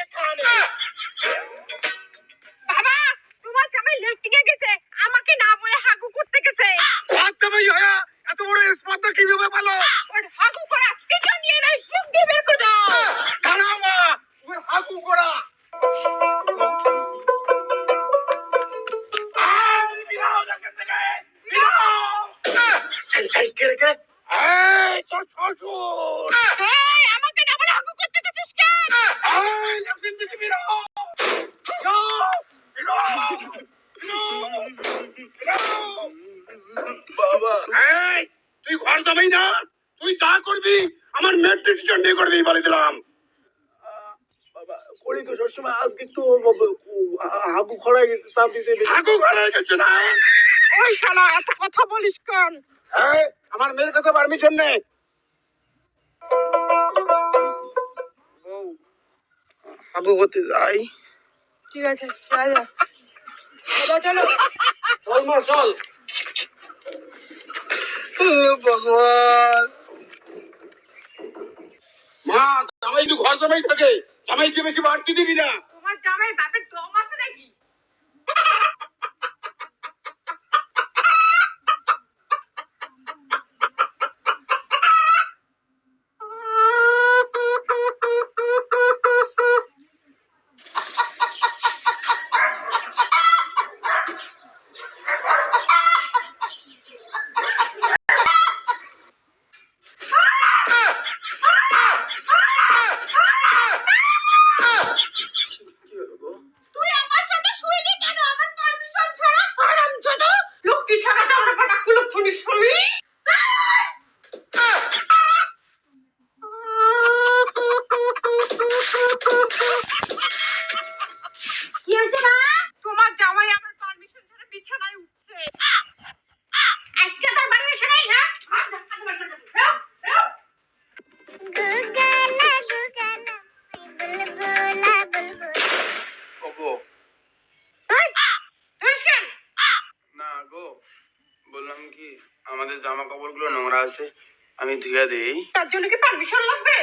এখানে। বাবা, তোমার জামাই লেফটিংয়ে গেছে, আমাকে না বলে হাগু করতে গেছে। কত জামাই হয়া এত বড় স্পর্ধা কিভাবে পেলো? ওর হাগু করা পিছন দিয়ে নাই, মুখ দিয়ে বের করে দাও। দাঁড়াও মা, ওর হাগু করা। এই কে রে কে? এই তোর শ্বশুর। এই, আমাকে না বলে হাগু করতে গেছিস কেন? এই লেফটিং থেকে বেরো। বাবা, এই তুই ঘর যাবি না, তুই যা করবি আমার মেয়ের ডিসিশন নিয়ে করবি বলে দিলাম। বাবা করি তো সবসময়, আজকে একটু হাগু খড়াই গেছে, চাপ দিছে। হাগু খড়াই গেছে না? ওই শালা, এত কথা বলিস কেন? এই আমার মেয়ের কাছে পারমিশন নে। হাগু করতে যাই। ঠিক আছে, যা যা। বাবা চলো। চল মা চল। ভগবান, মা জামাই তো ঘর জামাই থাকে, জামাই যে বেশি বাড়তি দিবি না। তোমার জামাইয়ের বাপের দম আছে নাকি? তুই আমার সাথে শুইলি কেন আমার পারমিশন ছাড়া? হারামজাদা, লক্ষ্মী ছাড়া তো আমরা পাটা কুলক্ষণী শুনি। কি হয়েছে মা? তোমার জামাই আমার পারমিশন ছাড়া বিছানায় উঠছে। আজকে তার বাড়ি এসে নাই না? ওগো না গো, বললাম কি আমাদের জামা কাপড় গুলো নোংরা আছে, আমি ধুয়ে দেই। তার জন্য কি পারমিশন লাগবে?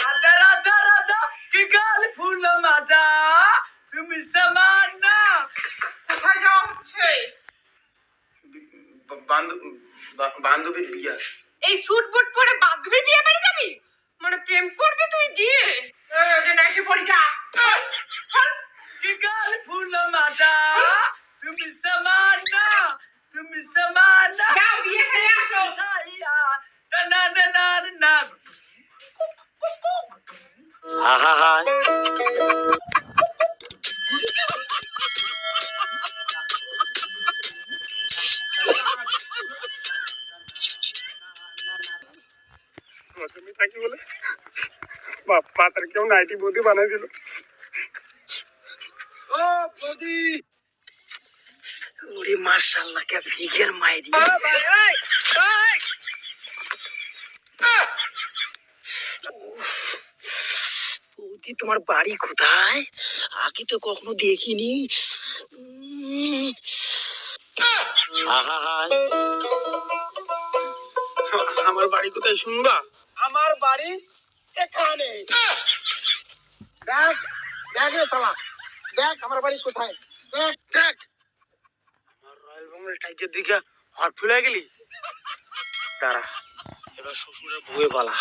রাজা রাজা রাজা কি গাল ফুল মাজা তুমি সমান না। কোথায় যাওয়া হচ্ছে? বান্ধবীর বিয়া। এই স্যুট বুট পরে বান্ধবীর বিয়ে বাড়ি যাবি? মানে প্রেম করবি তুই দিয়ে? যে নাইটি পরে যা। কি গাল ফুল মাজা তুমি সমান না, তুমি সমান না। যাও বিয়ে খেলে আসো। সাইয়া না না না না। আহা থাকি বলে বাপ্পা তার কেউ নাইটি বৌদি বানাই দিল। ও বৌদি, ওরে মাশাআল্লাহ কে ফিগার মাইরি। বৌদি তোমার বাড়ি কোথায়? আগে তো কখনো দেখিনি। আমার বাড়ি কোথায় শুনবা? আমার বাড়ি এখানে। দেখ দেখ রে শালা, দেখ আমার বাড়ি কোথায়, দেখ দেখ। আমার রয়্যাল বেঙ্গল টাইগার দিকে হট ফুলে গেলি। দাঁড়া, এবার শ্বশুরের বউয়ে পালা।